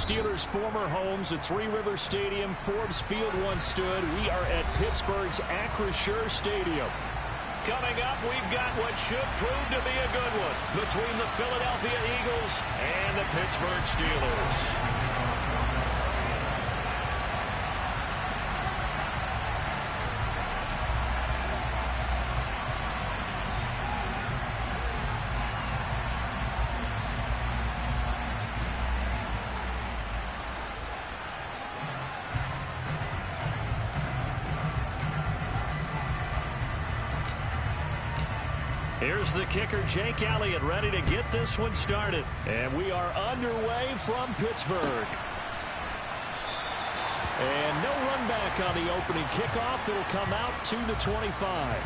Steelers' former homes at Three Rivers Stadium. Forbes Field once stood. We are at Pittsburgh's Acrisure Stadium. Coming up, we've got what should prove to be a good one between the Philadelphia Eagles and the Pittsburgh Steelers. Here's the kicker, Jake Elliott, ready to get this one started. And we are underway from Pittsburgh. And no run back on the opening kickoff. It'll come out to the 25.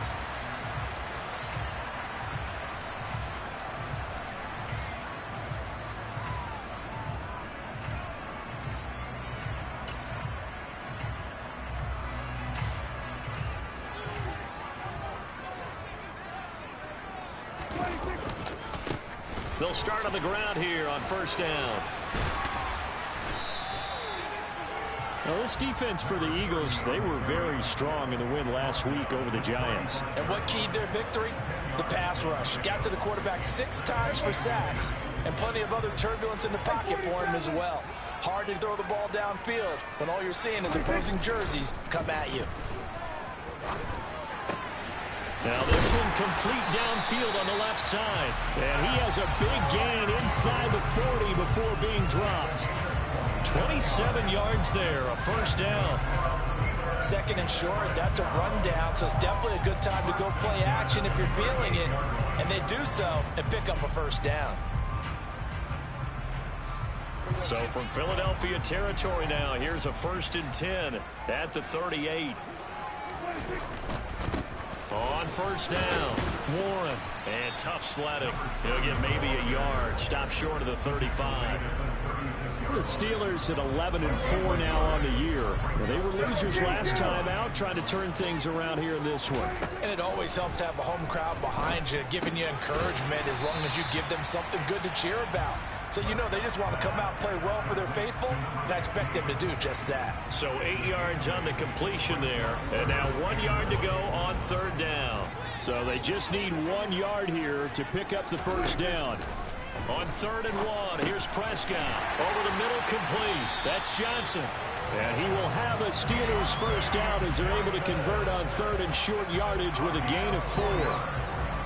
They'll start on the ground here on first down. Now, this defense for the Eagles, they were very strong in the win last week over the Giants. And what keyed their victory? The pass rush. Got to the quarterback 6 times for sacks, and plenty of other turbulence in the pocket for him as well. Hard to throw the ball downfield when all you're seeing is opposing jerseys come at you. Now this one complete downfield on the left side. And he has a big gain inside the 40 before being dropped. 27 yards there, a first down. Second and short, that's a rundown, so it's definitely a good time to go play action if you're feeling it. And they do so and pick up a first down. So from Philadelphia territory now, here's a 1st and 10 at the 38. On first down, Warren, and tough sledding. He'll get maybe a yard, stop short of the 35. The Steelers at 11-4 now on the year. Well, they were losers last time out, trying to turn things around here in this one. And it always helps to have a home crowd behind you, giving you encouragement as long as you give them something good to cheer about. So you know they just want to come out and play well for their faithful, and I expect them to do just that. So 8 yards on the completion there, and now 1 yard to go on third down. So they just need 1 yard here to pick up the first down. On 3rd and 1, here's Prescott. Over the middle, complete. That's Johnson. And he will have a Steelers first down as they're able to convert on 3rd and short yardage with a gain of 4.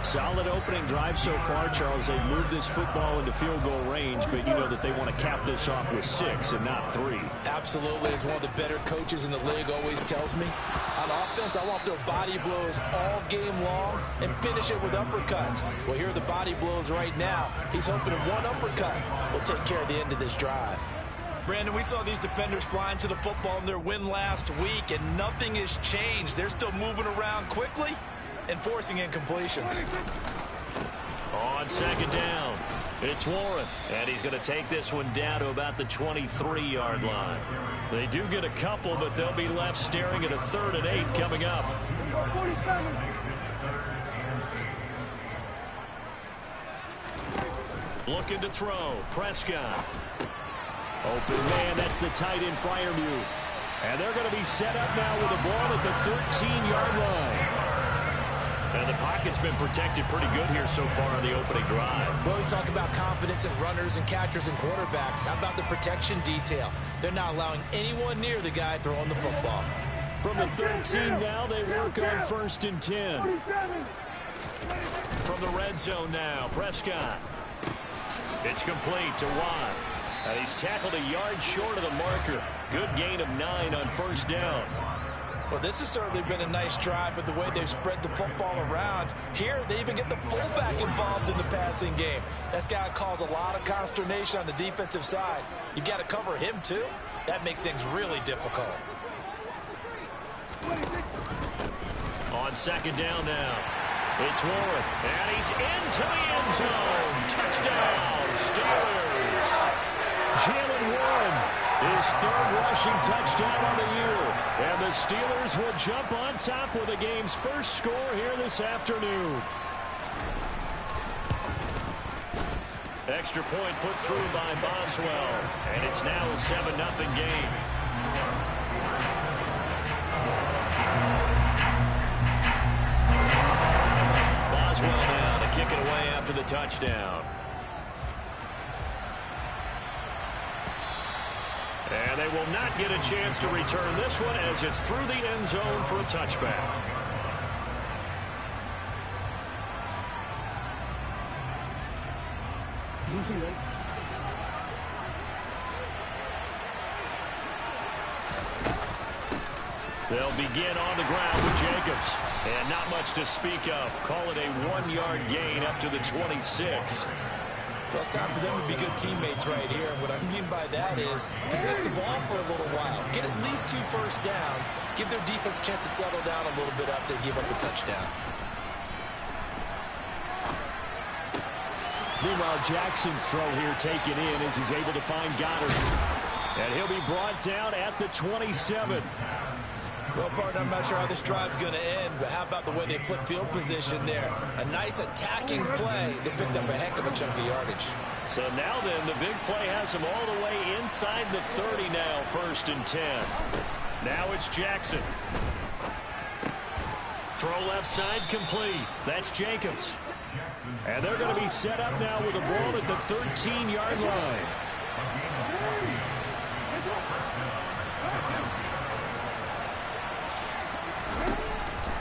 Solid opening drive so far, Charles. They've moved this football into field goal range, but you know that they want to cap this off with 6 and not 3. Absolutely. As one of the better coaches in the league always tells me, on offense, I want their body blows all game long and finish it with uppercuts. Well, here are the body blows right now. He's hoping that one uppercut will take care of the end of this drive. Brandon, we saw these defenders flying to the football in their win last week, and nothing has changed. They're still moving around quickly and forcing incompletions. On 2nd down, it's Warren, and he's going to take this one down to about the 23-yard line. They do get a couple, but they'll be left staring at a 3rd and 8 coming up. Looking to throw, Prescott. Open man, that's the tight end Freiermuth. And they're going to be set up now with the ball at the 13-yard line. And the pocket's been protected pretty good here so far on the opening drive. We always talk about confidence in runners and catchers and quarterbacks. How about the protection detail? They're not allowing anyone near the guy throwing the football. From the 13 now, they work on 1st and 10. From the red zone now, Prescott. It's complete to Watt. And he's tackled a yard short of the marker. Good gain of 9 on first down. Well, this has certainly been a nice drive with the way they've spread the football around. Here, they even get the fullback involved in the passing game. That's got to cause a lot of consternation on the defensive side. You've got to cover him, too. That makes things really difficult. On 2nd down now, it's Warren. And he's into the end zone. Touchdown, Steelers. Jaylen Warren, his 3rd rushing touchdown on the year. And the Steelers will jump on top with the game's first score here this afternoon. Extra point put through by Boswell. And it's now a 7-0 game. Boswell now to kick it away after the touchdown. And they will not get a chance to return this one as it's through the end zone for a touchback. They'll begin on the ground with Jacobs. And not much to speak of. Call it a 1-yard gain up to the 26. Well, it's time for them to be good teammates right here. And what I mean by that is possess the ball for a little while. Get at least 2 first downs. Give their defense a chance to settle down a little bit after they give up a touchdown. Meanwhile, Jackson's throw here taken in as he's able to find Goddard. And he'll be brought down at the 27. Well, partner, I'm not sure how this drive's going to end, but how about the way they flip field position there? A nice attacking play. They picked up a heck of a chunk of yardage. So now then, the big play has them all the way inside the 30 now, 1st and 10. Now it's Jackson. Throw left side complete. That's Jacobs. And they're going to be set up now with the ball at the 13-yard line.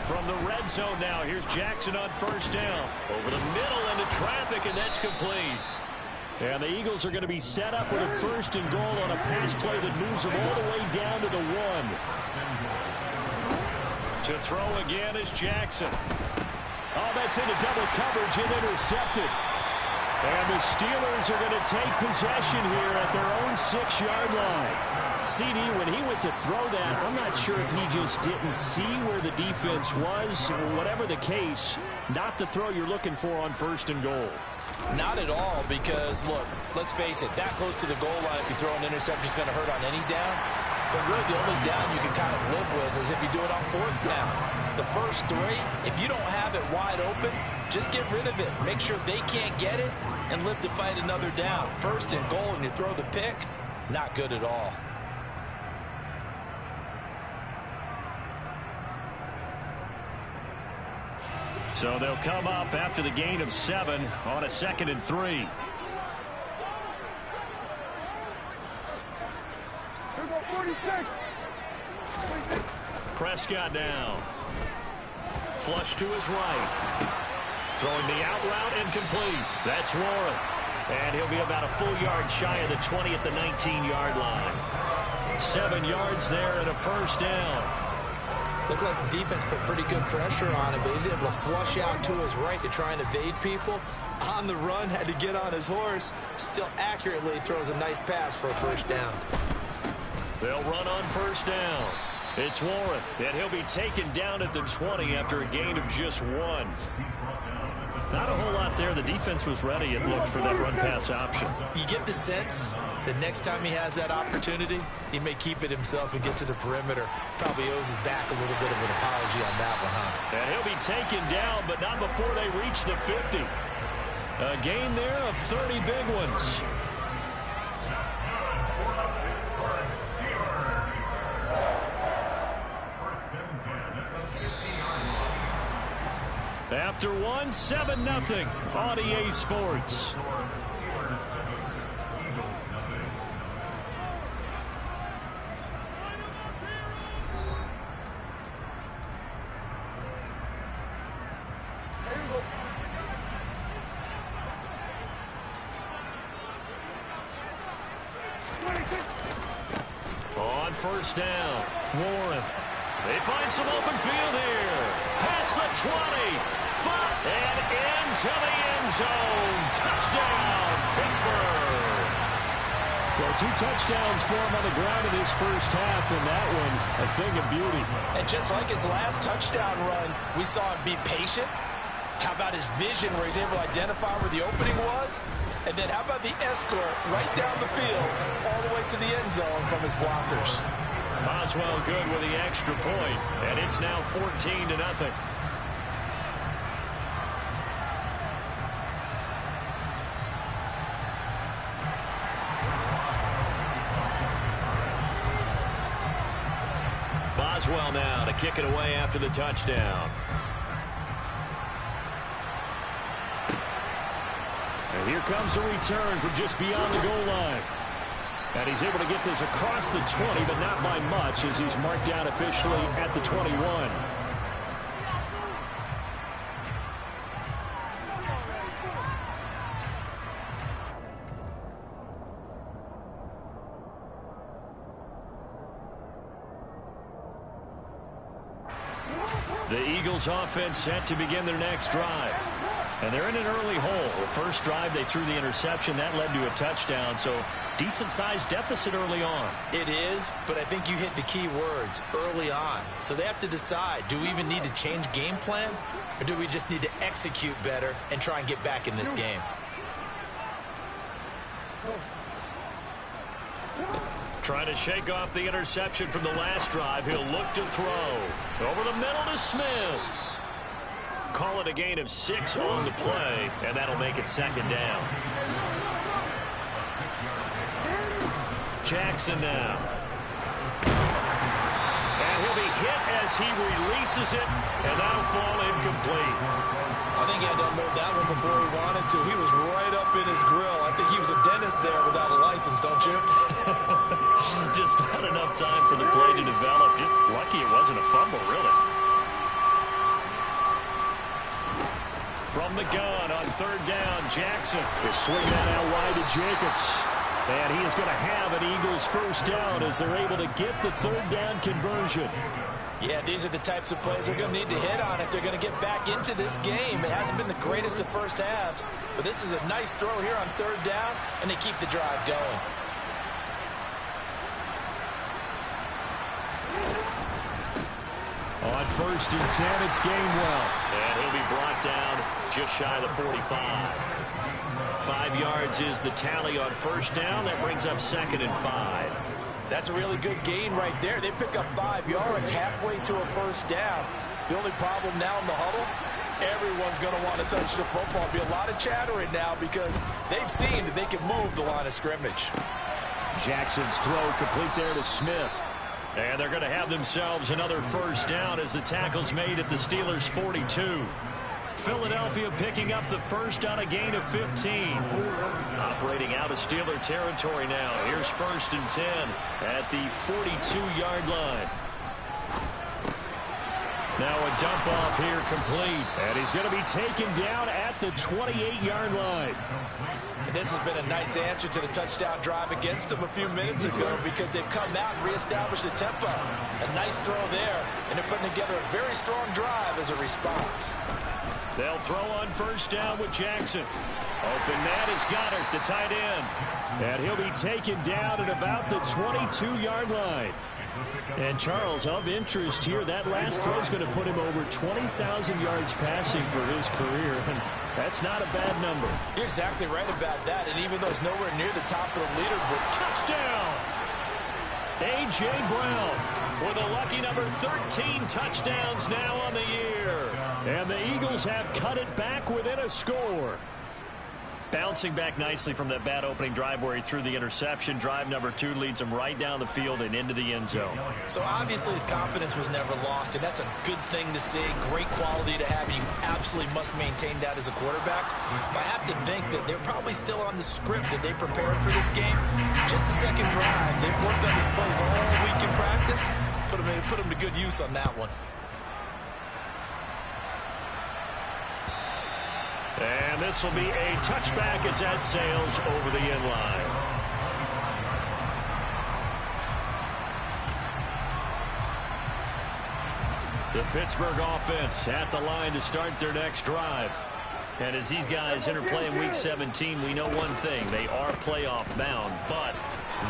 From the red zone now, here's Jackson on 1st down. Over the middle into traffic, and that's complete. And the Eagles are going to be set up with a 1st and goal on a pass play that moves them all the way down to the 1. To throw again is Jackson. Oh, that's into double coverage and intercepted. And the Steelers are going to take possession here at their own 6-yard line. CD, when he went to throw that, I'm not sure if he just didn't see where the defense was. Whatever the case, not the throw you're looking for on 1st and goal. Not at all, because, look, let's face it, that close to the goal line, if you throw an interception, it's going to hurt on any down. But really, the only down you can kind of live with is if you do it on 4th down. The first 3, if you don't have it wide open, just get rid of it. Make sure they can't get it and live to fight another down. 1st and goal, and you throw the pick, not good at all. So they'll come up after the gain of 7 on a 2nd and 3. Prescott down. Flush to his right. Throwing the out route incomplete. That's Warren. And he'll be about a full yard shy of the 20 at the 19-yard line. 7 yards there and a 1st down. Looked like the defense put pretty good pressure on him, but he's able to flush out to his right to try and evade people. On the run, had to get on his horse. Still accurately throws a nice pass for a 1st down. They'll run on 1st down. It's Warren, and he'll be taken down at the 20 after a gain of just 1. Not a whole lot there. The defense was ready, it looked, for that run-pass option. You get the sense that next time he has that opportunity, he may keep it himself and get to the perimeter. Probably owes his back a little bit of an apology on that one, huh? And he'll be taken down, but not before they reach the 50. A gain there of 30 big ones. After 1, 7-0 on EA Sports. On 1st down, Warren. They find some open field here. Past the 20. And into the end zone. Touchdown, Pittsburgh. So 2 touchdowns for him on the ground in his first half, and that one a thing of beauty. And just like his last touchdown run, we saw him be patient. How about his vision where he's able to identify where the opening was? And then how about the escort right down the field all the way to the end zone from his blockers? Boswell good with the extra point, and it's now 14-0. Boswell now to kick it away after the touchdown. And here comes a return from just beyond the goal line. And he's able to get this across the 20, but not by much, as he's marked down officially at the 21. The Eagles offense set to begin their next drive. And they're in an early hole. The first drive, they threw the interception. That led to a touchdown. So decent-sized deficit early on. It is, but I think you hit the key words, early on. So they have to decide, do we even need to change game plan? Or do we just need to execute better and try and get back in this game? Trying to shake off the interception from the last drive. He'll look to throw. Over the middle to Smith. Call it a gain of 6 on the play, and that'll make it second down. Jackson now. And he'll be hit as he releases it, and that'll fall incomplete. I think he had to unload that one before he wanted to. He was right up in his grill. I think he was a dentist there without a license, don't you? Just not enough time for the play to develop. Just lucky it wasn't a fumble, really. From the gun on third down, Jackson will swing that out wide to Jacobs. And he is going to have an Eagles first down as they're able to get the third down conversion. Yeah, these are the types of plays they're going to need to hit on if they're going to get back into this game. It hasn't been the greatest of first halves, but this is a nice throw here on third down, and they keep the drive going. On first and 10, it's Gainwell. And he'll be brought down just shy of the 45. 5 yards is the tally on first down. That brings up second and 5. That's a really good gain right there. They pick up 5 yards halfway to a first down. The only problem now in the huddle, everyone's going to want to touch the football. Be a lot of chattering now because they've seen that they can move the line of scrimmage. Jackson's throw complete there to Smith. And they're going to have themselves another first down as the tackle's made at the Steelers' 42. Philadelphia picking up the first on a gain of 15. Operating out of Steeler territory now. Here's first and 10 at the 42-yard line. Now a dump off here complete. And he's going to be taken down at the 28-yard line. And this has been a nice answer to the touchdown drive against them a few minutes ago because they've come out and reestablished the tempo. A nice throw there, and they're putting together a very strong drive as a response. They'll throw on first down with Jackson. Open that is Goddard, the tight end. And he'll be taken down at about the 22-yard line. And Charles, of interest here, that last throw is going to put him over 20,000 yards passing for his career. And that's not a bad number. You're exactly right about that. And even though he's nowhere near the top of the leaderboard, touchdown! A.J. Brown with a lucky number 13 touchdowns now on the year. And the Eagles have cut it back within a score. Bouncing back nicely from that bad opening drive where he threw the interception. Drive number 2 leads him right down the field and into the end zone. So obviously his confidence was never lost, and that's a good thing to see. Great quality to have, and you absolutely must maintain that as a quarterback. But I have to think that they're probably still on the script that they prepared for this game. Just the second drive. They've worked on these plays all week in practice. Put them to good use on that one. And this will be a touchback as that sails over the end line. The Pittsburgh offense at the line to start their next drive. And as these guys interplay in Week 17, we know one thing. They are playoff bound, but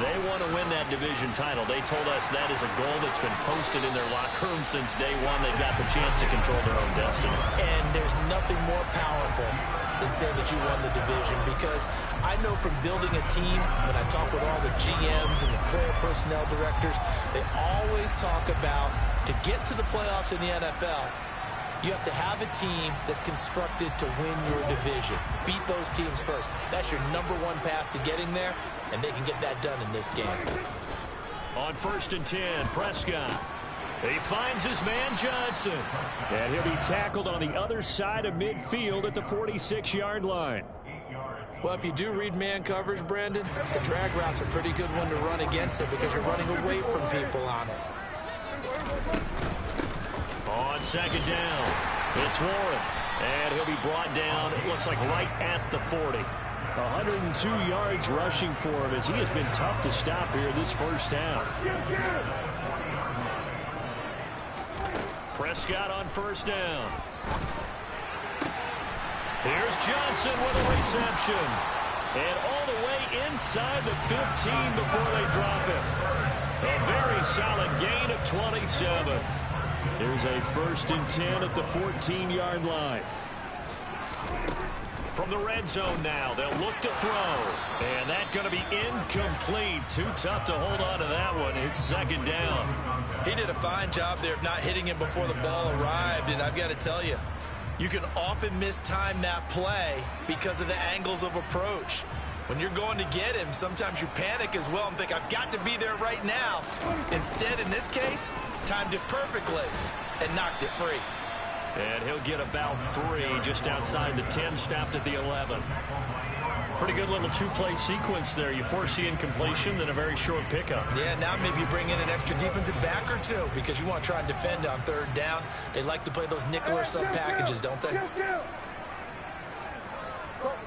they want to win that division title. They told us that is a goal that's been posted in their locker room since day one. They've got the chance to control their own destiny. And there's nothing more powerful than saying that you won the division, because I know from building a team, when I talk with all the GMs and the player personnel directors, they always talk about to get to the playoffs in the NFL, you have to have a team that's constructed to win your division. Beat those teams first. That's your #1 path to getting there, and they can get that done in this game. On first and 10, Prescott. He finds his man Johnson. And he'll be tackled on the other side of midfield at the 46-yard line. Well, if you do read man coverage, Brandon, the drag route's a pretty good one to run against it because you're running away from people on it. On second down, it's Warren. And he'll be brought down, it looks like right at the 40. 102 yards rushing for him as he has been tough to stop here this first half. Prescott on first down. Here's Johnson with a reception. And all the way inside the 15 before they drop it. A very solid gain of 27. There's a 1st and 10 at the 14-yard line. From the red zone now, they'll look to throw. And that's going to be incomplete. Too tough to hold on to that one. It's second down. He did a fine job there of not hitting him before the ball arrived. And I've got to tell you, you can often mistime that play because of the angles of approach. When you're going to get him, sometimes you panic as well and think, I've got to be there right now. Instead, in this case, timed it perfectly and knocked it free. And he'll get about 3 just outside the 10, stopped at the 11. Pretty good little two-play sequence there. You force the incompletion, then a very short pickup. Yeah, now maybe you bring in an extra defensive back or two because you want to try and defend on third down. They like to play those nickel or sub packages, don't they? Go,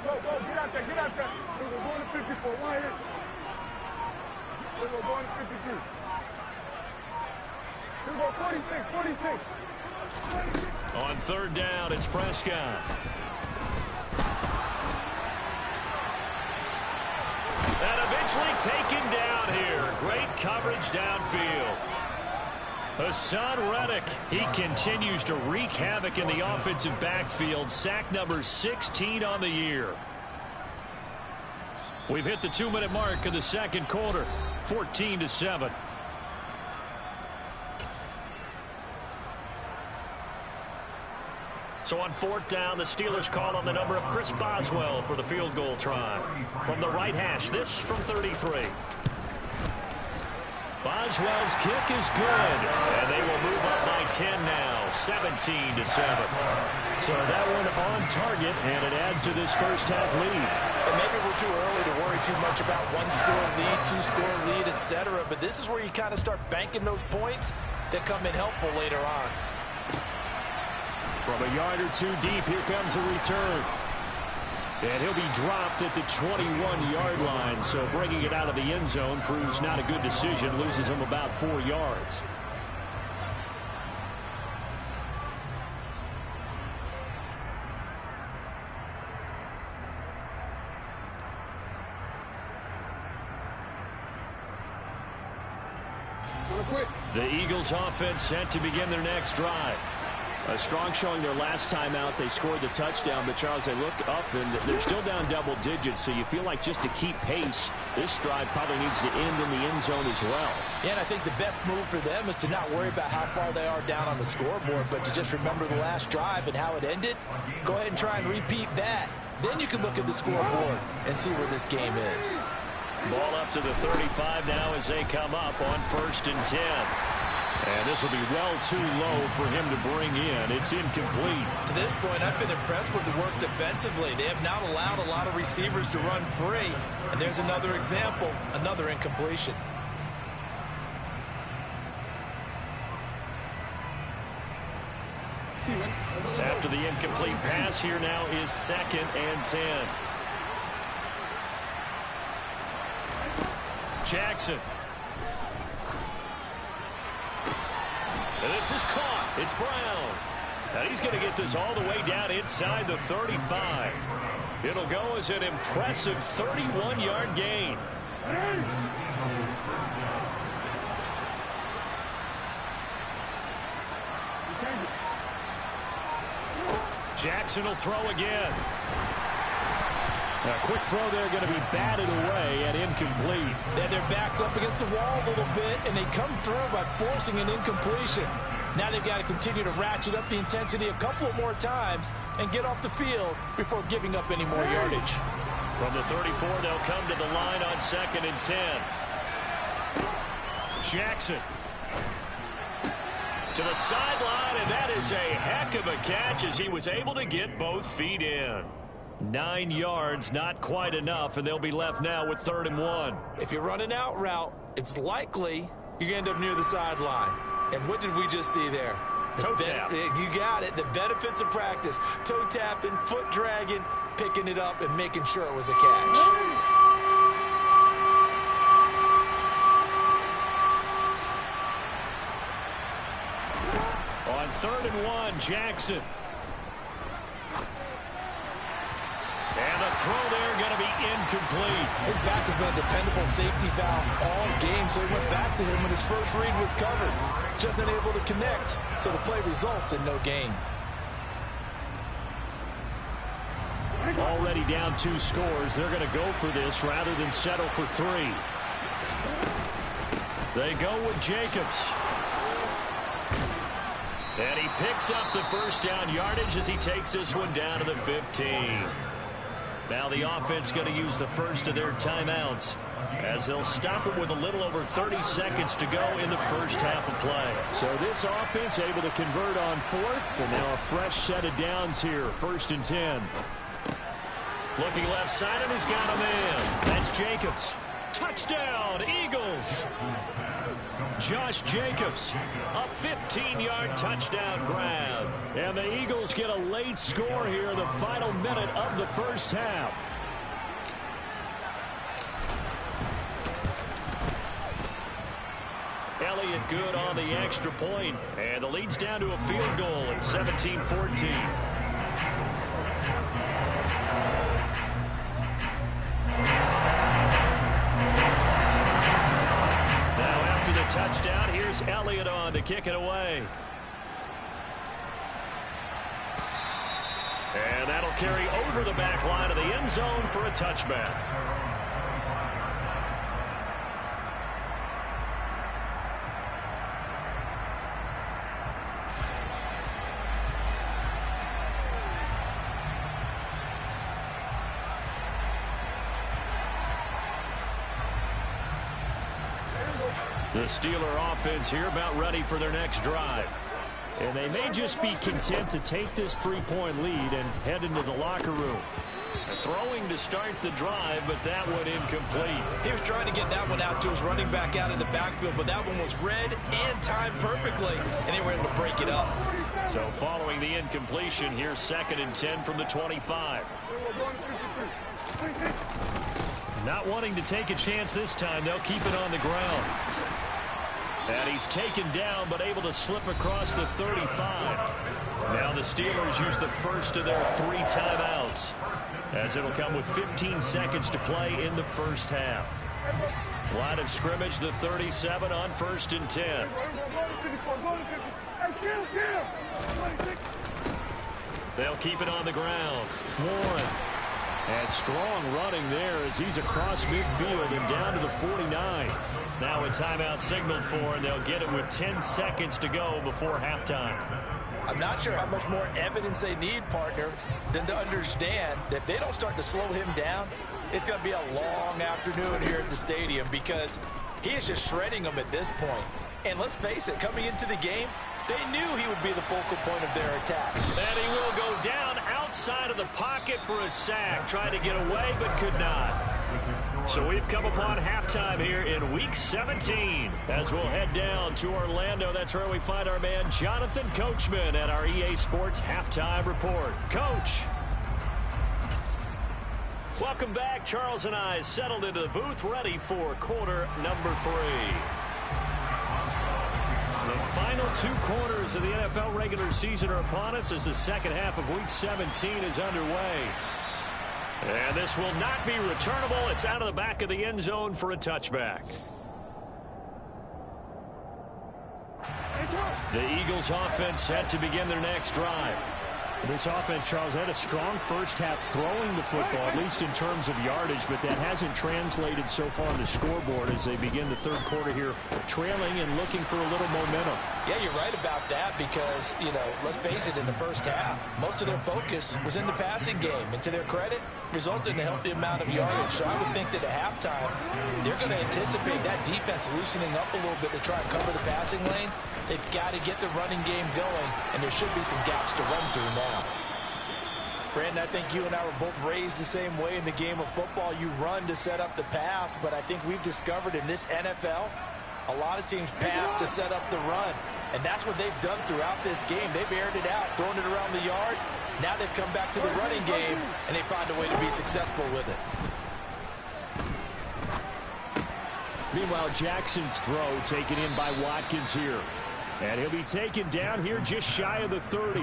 get out there, get out there. We're going to 54, one here. We're going to 53. We're going 46. On third down, it's Prescott. And eventually taken down here. Great coverage downfield. Hassan Reddick, he continues to wreak havoc in the offensive backfield. Sack number 16 on the year. We've hit the 2-minute mark of the second quarter. 14-7. So on fourth down, the Steelers call on the number of Chris Boswell for the field goal try. From the right hash, this from 33. Boswell's kick is good, and they will move up by 10 now, 17-7. So that one on target, and it adds to this first half lead. And maybe we're too early to worry too much about 1-score lead, 2-score lead, etc. But this is where you kind of start banking those points that come in helpful later on. From a yard or two deep, here comes a return. And he'll be dropped at the 21-yard line, so bringing it out of the end zone proves not a good decision, loses him about 4 yards. The Eagles offense set to begin their next drive. A strong showing their last time out. They scored the touchdown, but Charles, they look up and they're still down double digits, so you feel like just to keep pace, this drive probably needs to end in the end zone as well. Yeah, and I think the best move for them is to not worry about how far they are down on the scoreboard, but to just remember the last drive and how it ended. Go ahead and try and repeat that. Then you can look at the scoreboard and see where this game is. Ball up to the 35 now as they come up on 1st and 10. And this will be well too low for him to bring in. It's incomplete. To this point, I've been impressed with the work defensively. They have not allowed a lot of receivers to run free. And there's another example, another incompletion. After the incomplete pass, here now is 2nd and 10. Jackson. And this is caught. It's Brown. And he's going to get this all the way down inside the 35. It'll go as an impressive 31-yard gain. Jackson will throw again. A quick throw there going to be batted away and incomplete. Then their backs up against the wall a little bit, and they come through by forcing an incompletion. Now they've got to continue to ratchet up the intensity a couple of more times and get off the field before giving up any more yardage. From the 34, they'll come to the line on 2nd and 10. Jackson. To the sideline, and that is a heck of a catch as he was able to get both feet in. 9 yards, not quite enough, and they'll be left now with 3rd and 1. If you're running out route, it's likely you're going to end up near the sideline. And what did we just see there? Toe tap. You got it. The benefits of practice. Toe tapping, foot dragging, picking it up, and making sure it was a catch. On 3rd and 1, Jackson. And the throw there going to be incomplete. His back has been a dependable safety valve all game, so he went back to him when his first read was covered. Just unable to connect, so the play results in no gain. Already down 2 scores. They're going to go for this rather than settle for 3. They go with Jacobs. And he picks up the first down yardage as he takes this one down to the 15. Now the offense going to use the first of their timeouts as they'll stop it with a little over 30 seconds to go in the first half of play. So this offense able to convert on 4th, and now a fresh set of downs here. 1st and 10. Looking left side, and he's got him in. That's Jacobs. Touchdown, Eagles. Josh Jacobs, a 15-yard touchdown grab. And the Eagles get a late score here in the final minute of the first half. Elliott good on the extra point, and the lead's down to a field goal at 17-14. Touchdown. Here's Elliott on to kick it away. And that'll carry over the back line of the end zone for a touchback. The Steeler offense here about ready for their next drive. And they may just be content to take this 3-point lead and head into the locker room. Throwing to start the drive, but that one incomplete. He was trying to get that one out to his running back out in the backfield, but that one was read and timed perfectly, and they were able to break it up. So following the incompletion, here's 2nd and 10 from the 25. Not wanting to take a chance this time, they'll keep it on the ground. And he's taken down, but able to slip across the 35. Now the Steelers use the first of their 3 timeouts, as it'll come with 15 seconds to play in the first half. Line of scrimmage, the 37 on 1st and 10. They'll keep it on the ground. Warren. And strong running there as he's across midfield and down to the 49. Now a timeout signaled for, and they'll get it with 10 seconds to go before halftime. I'm not sure how much more evidence they need, partner, than to understand that if they don't start to slow him down, it's going to be a long afternoon here at the stadium because he is just shredding them at this point. And let's face it, coming into the game, they knew he would be the focal point of their attack. And he will go down outside of the pocket for a sack. Tried to get away, but could not. So we've come upon halftime here in Week 17. As we'll head down to Orlando, that's where we find our man Jonathan Coachman at our EA Sports Halftime Report. Coach. Welcome back. Charles and I settled into the booth, ready for quarter number 3. The final 2 quarters of the NFL regular season are upon us as the second half of Week 17 is underway. And this will not be returnable. It's out of the back of the end zone for a touchback. The Eagles offense set to begin their next drive. This offense, Charles, had a strong first half throwing the football, at least in terms of yardage, but that hasn't translated so far on the scoreboard as they begin the third quarter here, trailing and looking for a little momentum. Yeah, you're right about that because, let's face it, in the first half, most of their focus was in the passing game. And to their credit, resulted in a healthy amount of yardage. So I would think that at halftime, they're going to anticipate that defense loosening up a little bit to try and cover the passing lanes. They've got to get the running game going, and there should be some gaps to run through now. Brandon, I think you and I were both raised the same way in the game of football. You run to set up the pass, but I think we've discovered in this NFL, a lot of teams pass to set up the run. And that's what they've done throughout this game. They've aired it out, thrown it around the yard. Now they've come back to the running game, and they find a way to be successful with it. Meanwhile, Jackson's throw taken in by Watkins here. And he'll be taken down here just shy of the 30.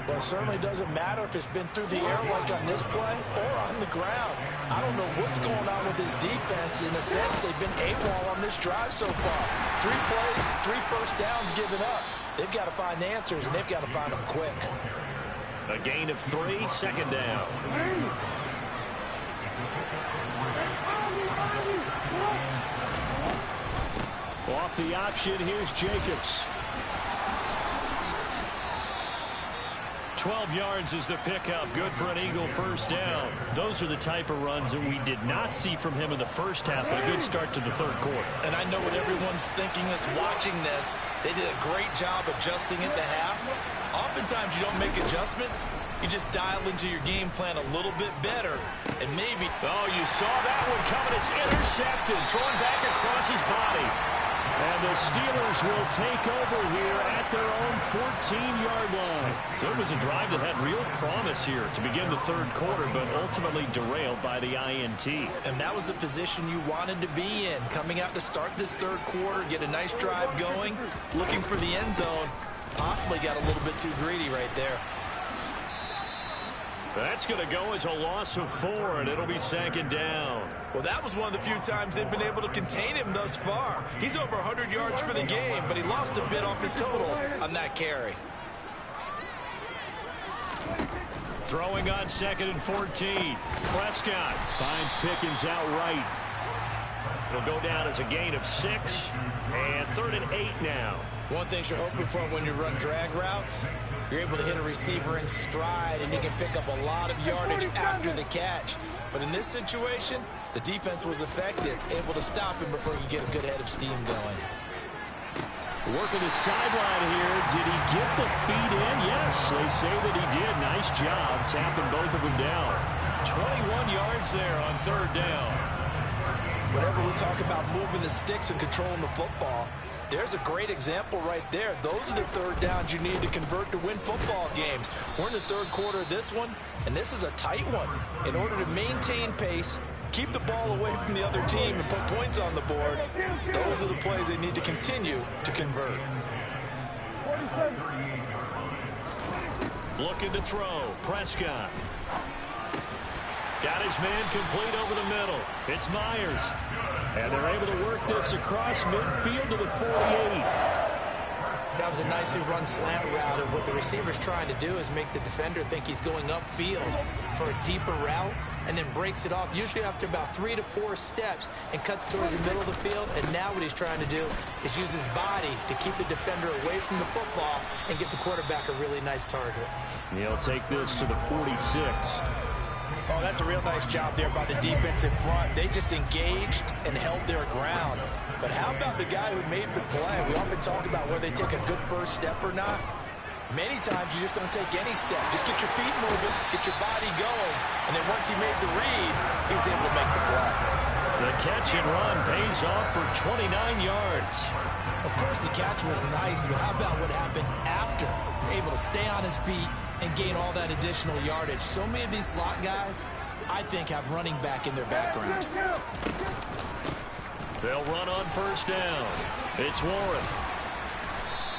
Well, it certainly doesn't matter if it's been through the air like on this play or on the ground. I don't know what's going on with this defense. In a sense, they've been AWOL on this drive so far. 3 plays, 3 first downs given up. They've got to find answers, and they've got to find them quick. A gain of 3, second down. Off the option, here's Jacobs. 12 yards is the pickup. Good for an Eagle first down. Those are the type of runs that we did not see from him in the first half, but a good start to the third quarter. And I know what everyone's thinking that's watching this. They did a great job adjusting at the half. Oftentimes you don't make adjustments. You just dial into your game plan a little bit better. And maybe... Oh, you saw that one coming. It's intercepted. Thrown back across his body. And the Steelers will take over here at their own 14-yard line. So it was a drive that had real promise here to begin the third quarter, but ultimately derailed by the INT. And that was the position you wanted to be in. Coming out to start this third quarter, get a nice drive going, looking for the end zone. Possibly got a little bit too greedy right there. That's going to go as a loss of 4, and it'll be second down. Well, that was one of the few times they've been able to contain him thus far. He's over 100 yards for the game, but he lost a bit off his total on that carry. Throwing on 2nd and 14. Prescott finds Pickens outright. It'll go down as a gain of 6, and 3rd and 8 now. One thing you're hoping for when you run drag routes, you're able to hit a receiver in stride, and he can pick up a lot of yardage after the catch. But in this situation, the defense was effective, able to stop him before he could get a good head of steam going. Working the sideline here. Did he get the feet in? Yes, they say that he did. Nice job tapping both of them down. 21 yards there on 3rd down. Whenever we talk about moving the sticks and controlling the football, there's a great example right there. Those are the 3rd downs you need to convert to win football games. We're in the third quarter of this one, and this is a tight one. In order to maintain pace, keep the ball away from the other team, and put points on the board, those are the plays they need to continue to convert. Looking to throw. Prescott. Got his man complete over the middle. It's Myers. And they're able to work this across midfield to the 48. That was a nicely run slant route, and what the receiver's trying to do is make the defender think he's going upfield for a deeper route, and then breaks it off, usually after about 3 to 4 steps, and cuts towards the middle of the field. And now what he's trying to do is use his body to keep the defender away from the football and give the quarterback a really nice target. He'll take this to the 46. Oh, that's a real nice job there by the defensive front. They just engaged and held their ground. But how about the guy who made the play? We often talk about whether they take a good first step or not. Many times you just don't take any step. Just get your feet moving, get your body going, and then once he made the read, he was able to make the play. The catch and run pays off for 29 yards. Of course, the catch was nice, but how about what happened after? Able to stay on his feet and gain all that additional yardage. So many of these slot guys, I think, have running back in their background. They'll run on 1st down. It's Warren.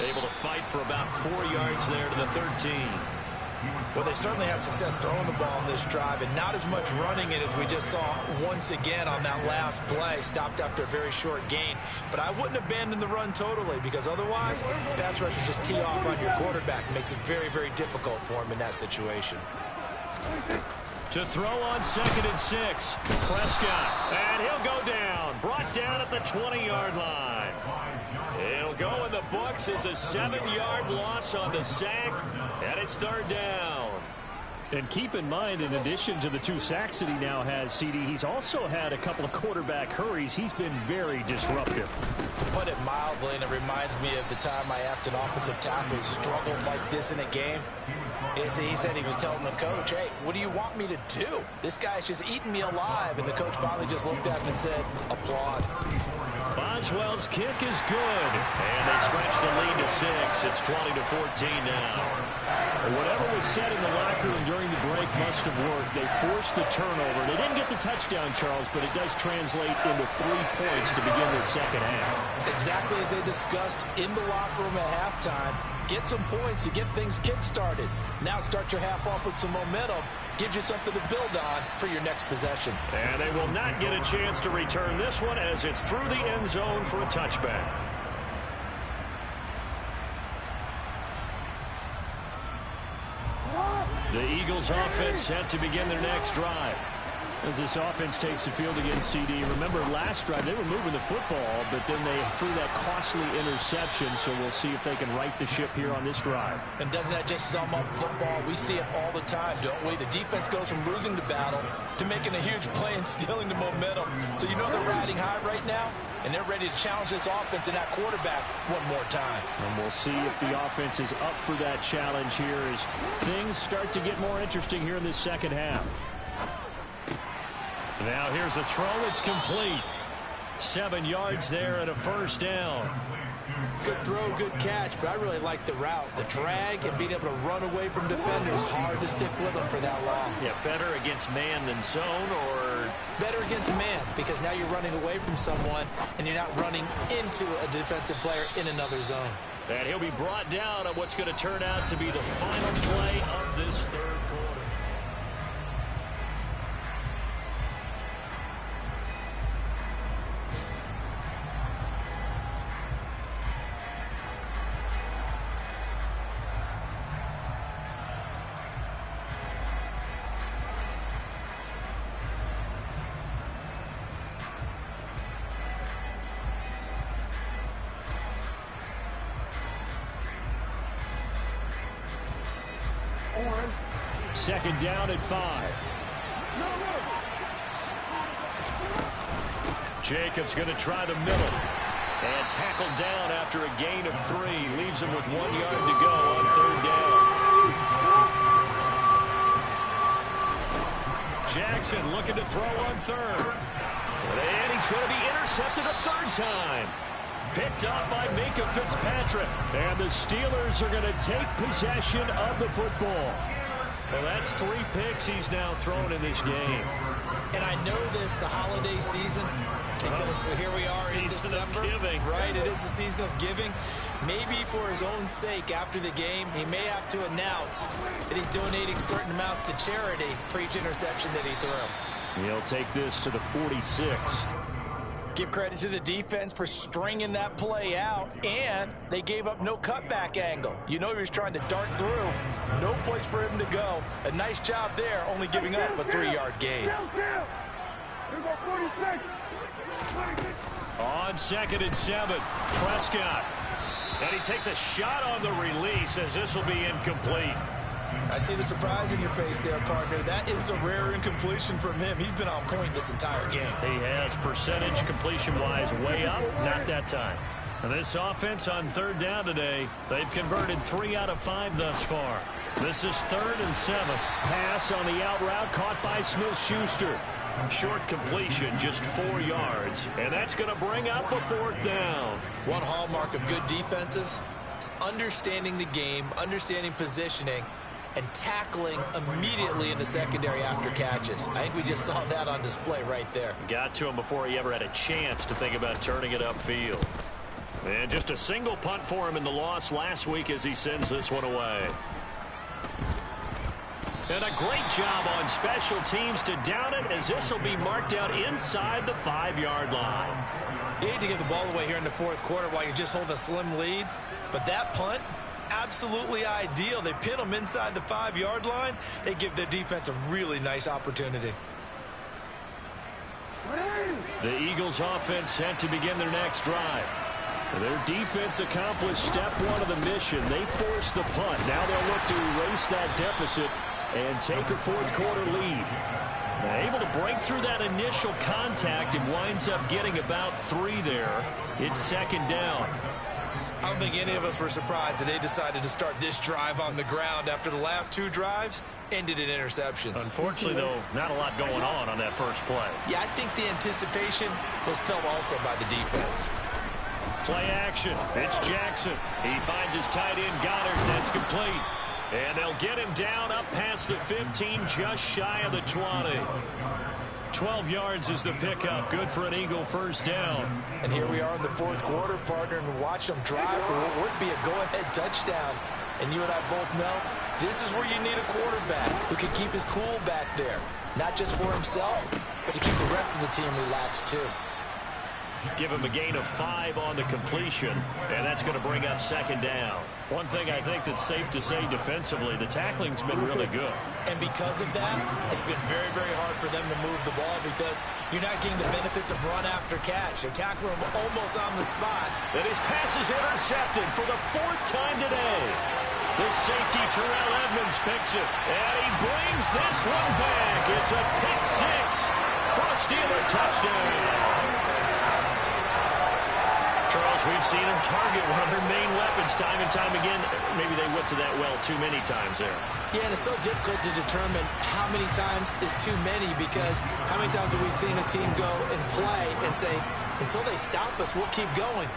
Able to fight for about 4 yards there to the 13. Well, they certainly had success throwing the ball in this drive, and not as much running it as we just saw once again on that last play. Stopped after a very short gain. But I wouldn't abandon the run totally, because otherwise, pass rushers just tee off on your quarterback. Makes it very, very difficult for him in that situation. To throw on 2nd and 6. Prescott. And he'll go down. Brought down at the 20-yard line. It'll go in the books as a 7-yard loss on the sack. And it's 3rd down. And keep in mind, in addition to the 2 sacks that he now has, CD, he's also had a couple of quarterback hurries. He's been very disruptive. To put it mildly, and it reminds me of the time I asked an offensive tackle who struggled like this in a game. He said he was telling the coach, hey, what do you want me to do? This guy's just eating me alive. And the coach finally just looked at him and said, applaud. Boswell's kick is good. And they stretch the lead to 6. It's 20-14 now. Whatever was said in the locker room during the break must have worked. They forced the turnover. They didn't get the touchdown, Charles, but it does translate into 3 points to begin the second half. Exactly as they discussed in the locker room at halftime. Get some points to get things kick-started. Now start your half off with some momentum. Gives you something to build on for your next possession. And they will not get a chance to return this one as it's through the end zone for a touchback. The Eagles offense set to begin their next drive. As this offense takes the field against CD. Remember, last drive, they were moving the football, but then they threw that costly interception, so we'll see if they can right the ship here on this drive. And doesn't that just sum up football? We see it all the time, don't we? The defense goes from losing the battle to making a huge play and stealing the momentum. So you know they're riding high right now, and they're ready to challenge this offense and that quarterback one more time. And we'll see if the offense is up for that challenge here as things start to get more interesting here in this second half. Now here's a throw. It's complete. 7 yards there and a first down. Good throw, good catch, but I really like the route. The drag and being able to run away from defenders. Hard to stick with them for that long. Yeah, better against man than zone, or better against man, because now you're running away from someone and you're not running into a defensive player in another zone. And he'll be brought down on what's going to turn out to be the final play of this third quarter. Second down at 5. Jacobs going to try the middle. And tackled down after a gain of 3. Leaves him with 1 yard to go on third down. Jackson looking to throw on third. And he's going to be intercepted a third time. Picked up by Minkah Fitzpatrick. And the Steelers are going to take possession of the football. Well, that's 3 picks he's now thrown in this game. And I know this, the holiday season, because here we are in December. Right, it is the season of giving. Maybe for his own sake after the game, he may have to announce that he's donating certain amounts to charity for each interception that he threw. He'll take this to the 46. Give credit to the defense for stringing that play out, and they gave up no cutback angle. You know he was trying to dart through. No place for him to go. A nice job there, only giving up a 3-yard gain. On 2nd and 7, Prescott. And he takes a shot on the release as this will be incomplete. I see the surprise in your face there, partner. That is a rare incompletion from him. He's been on point this entire game. He has percentage completion-wise way up, not that time. And this offense on third down today, they've converted 3 out of 5 thus far. This is 3rd and 7. Pass on the out route caught by Smith-Schuster. Short completion, just 4 yards. And that's going to bring up a 4th down. One hallmark of good defenses is understanding the game, understanding positioning, and tackling immediately in the secondary after catches. I think we just saw that on display right there. Got to him before he ever had a chance to think about turning it upfield. And just a single punt for him in the loss last week as he sends this one away. And a great job on special teams to down it as this will be marked out inside the 5-yard line. You hate to give the ball away here in the 4th quarter while you just hold a slim lead, but that punt, absolutely ideal. They pin them inside the 5-yard line. They give their defense a really nice opportunity. The Eagles offense set to begin their next drive. Their defense accomplished step 1 of the mission. They forced the punt. Now they'll look to erase that deficit and take a 4th quarter lead. Able to break through that initial contact and winds up getting about 3 there. It's second down. I don't think any of us were surprised that they decided to start this drive on the ground after the last 2 drives ended in interceptions. Unfortunately, though, not a lot going on that first play. Yeah, I think the anticipation was felt also by the defense. Play action. It's Jackson. He finds his tight end, Goddard. That's complete. And they'll get him down up past the 15, just shy of the 20. 12 yards is the pickup. Good for an Eagle first down. And here we are in the 4th quarter, partner, and watch them drive for what would be a go-ahead touchdown. And you and I both know this is where you need a quarterback who can keep his cool back there. Not just for himself, but to keep the rest of the team relaxed too. Give him a gain of 5 on the completion, and that's going to bring up second down. One thing I think that's safe to say defensively, the tackling's been really good. And because of that, it's been very, very hard for them to move the ball because you're not getting the benefits of run after catch. They tackle him almost on the spot. And his pass is intercepted for the 4th time today. The safety, Terrell Edmonds, picks it, and he brings this one back. It's a pick 6 for a Steeler touchdown. Charles, we've seen him target one of their main weapons time and time again. Maybe they went to that well too many times there. Yeah, and it's so difficult to determine how many times is too many because how many times have we seen a team go and play and say, until they stop us, we'll keep going.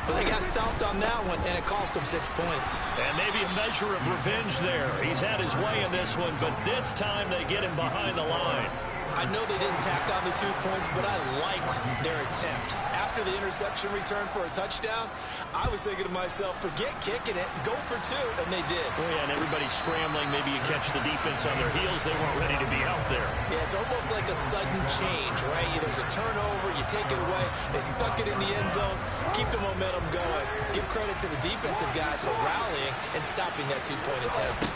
But they got stopped on that one, and it cost them 6 points. And maybe a measure of revenge there. He's had his way in this one, but this time they get him behind the line. I know they didn't tack on the 2 points, but I liked their attempt. After the interception return for a touchdown, I was thinking to myself, forget kicking it, go for 2, and they did. Oh, yeah, and everybody's scrambling. Maybe you catch the defense on their heels. They weren't ready to be out there. Yeah, it's almost like a sudden change, right? There's a turnover, you take it away, they stuck it in the end zone, keep the momentum going. Give credit to the defensive guys for rallying and stopping that 2-point attempt.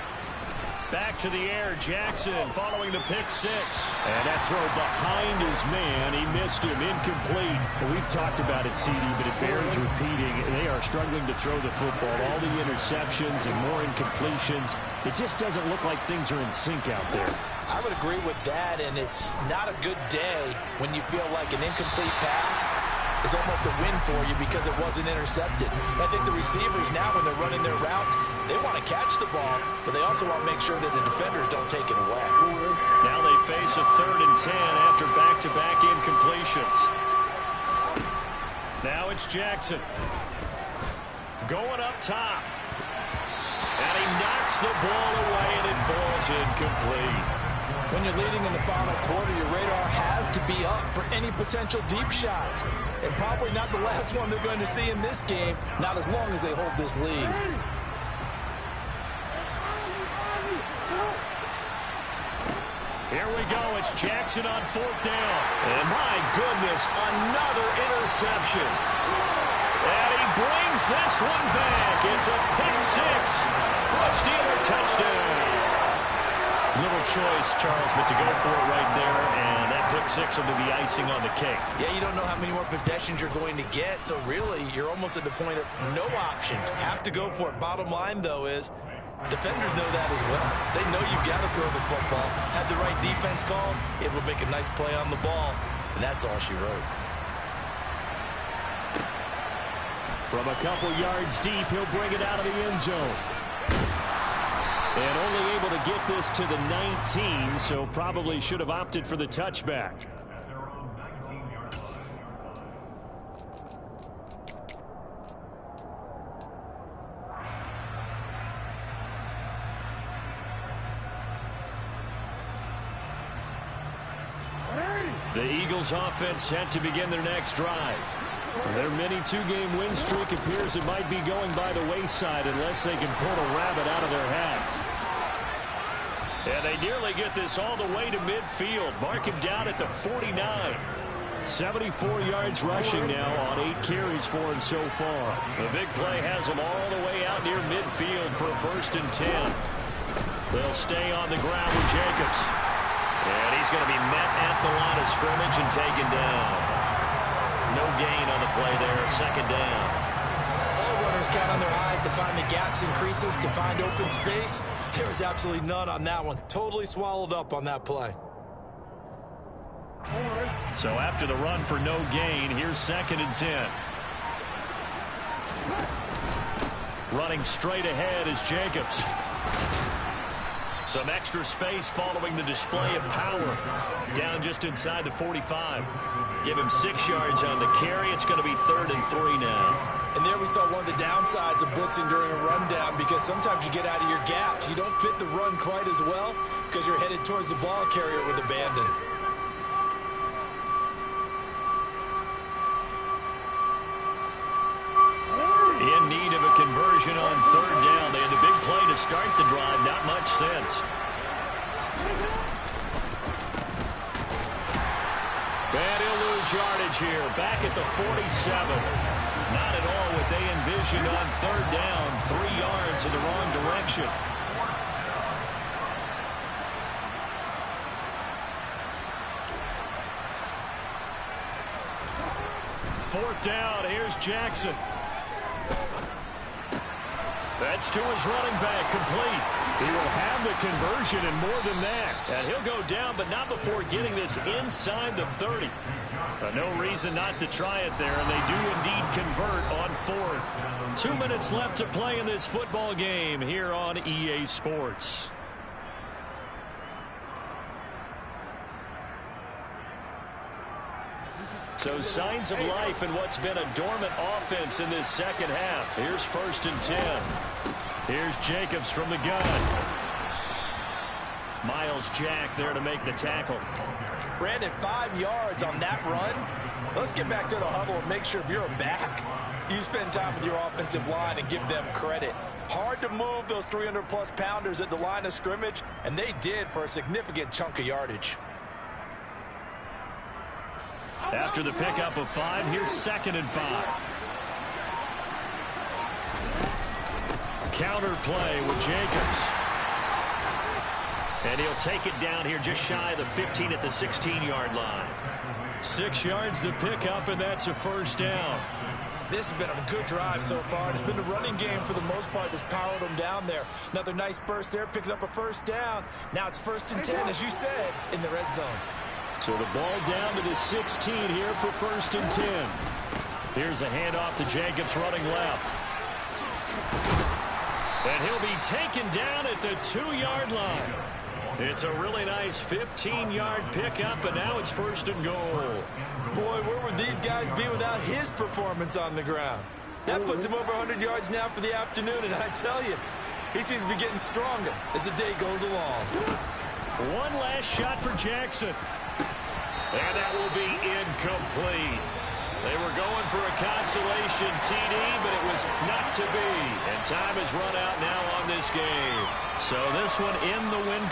Back to the air, Jackson following the pick 6. And that throw behind his man, he missed him, incomplete. Well, we've talked about it, CD, but it bears repeating. They are struggling to throw the football. All the interceptions and more incompletions. It just doesn't look like things are in sync out there. I would agree with that, and it's not a good day when you feel like an incomplete pass is almost a win for you because it wasn't intercepted. I think the receivers now, when they're running their routes, they want to catch the ball, but they also want to make sure that the defenders don't take it away. Now they face a 3rd and 10 after back-to-back incompletions. Now it's Jackson. Going up top. And he knocks the ball away, and it falls incomplete. When you're leading in the final quarter, your radar has to be up for any potential deep shots. And probably not the last one they're going to see in this game, not as long as they hold this lead. Here we go. It's Jackson on 4th down. And my goodness, another interception. And he brings this one back. It's a pick 6 for a Steeler touchdown. Little choice, Charles, but to go for it right there, and that pick 6 will be the icing on the cake. Yeah, you don't know how many more possessions you're going to get, so really you're almost at the point of no option. Have to go for it. Bottom line, though, is defenders know that as well. They know you've got to throw the football. Have the right defense call, it will make a nice play on the ball, and that's all she wrote. From a couple yards deep, he'll bring it out of the end zone. And only able to get this to the 19, so probably should have opted for the touchback. The Eagles offense set to begin their next drive. Their mini 2-game win streak appears it might be going by the wayside unless they can pull a rabbit out of their hat. And they nearly get this all the way to midfield. Mark him down at the 49. 74 yards rushing now on 8 carries for him so far. The big play has him all the way out near midfield for a 1st and 10. They'll stay on the ground with Jacobs. And he's going to be met at the line of scrimmage and taken down. No gain on the play there, 2nd down. All runners count on their eyes to find the gaps and creases, to find open space. There was absolutely none on that one. Totally swallowed up on that play. So after the run for no gain, here's 2nd and 10. Running straight ahead is Jacobs. Some extra space following the display of power. Down just inside the 45. Give him 6 yards on the carry. It's going to be 3rd and 3 now. And there we saw one of the downsides of blitzing during a rundown, because sometimes you get out of your gaps. You don't fit the run quite as well because you're headed towards the ball carrier with abandon. In need of a conversion on 3rd down. They had a big play to start the drive. Not much sense. And he'll lose yardage here. Back at the 47. Not at all what they envisioned on 3rd down. 3 yards in the wrong direction. Fourth down. Here's Jackson. That's to his running back, complete. He will have the conversion and more than that. And he'll go down, but not before getting this inside the 30. No reason not to try it there, and they do indeed convert on 4th. 2 minutes left to play in this football game here on EA Sports. So signs of life in what's been a dormant offense in this second half. Here's 1st and 10. Here's Jacobs from the gun. Miles Jack there to make the tackle. Brandon, 5 yards on that run. Let's get back to the huddle and make sure if you're a back, you spend time with your offensive line and give them credit. Hard to move those 300-plus pounders at the line of scrimmage, and they did for a significant chunk of yardage. After the pickup of 5, here's 2nd and 5. Counter play with Jacobs. And he'll take it down here just shy of the 15 at the 16-yard line. 6 yards the pickup, and that's a 1st down. This has been a good drive so far. It's been a running game for the most part that's powered them down there. Another nice burst there, picking up a 1st down. Now it's 1st and 10, as you said, in the red zone. So the ball down to the 16 here for 1st and 10. Here's a handoff to Jacobs running left. And he'll be taken down at the 2-yard line. It's a really nice 15-yard pickup, and now it's 1st and goal. Boy, where would these guys be without his performance on the ground? That puts him over 100 yards now for the afternoon, and I tell you, he seems to be getting stronger as the day goes along. One last shot for Jackson. And that will be incomplete. They were going for a consolation TD, but it was not to be. And time has run out now on this game. So this one in the win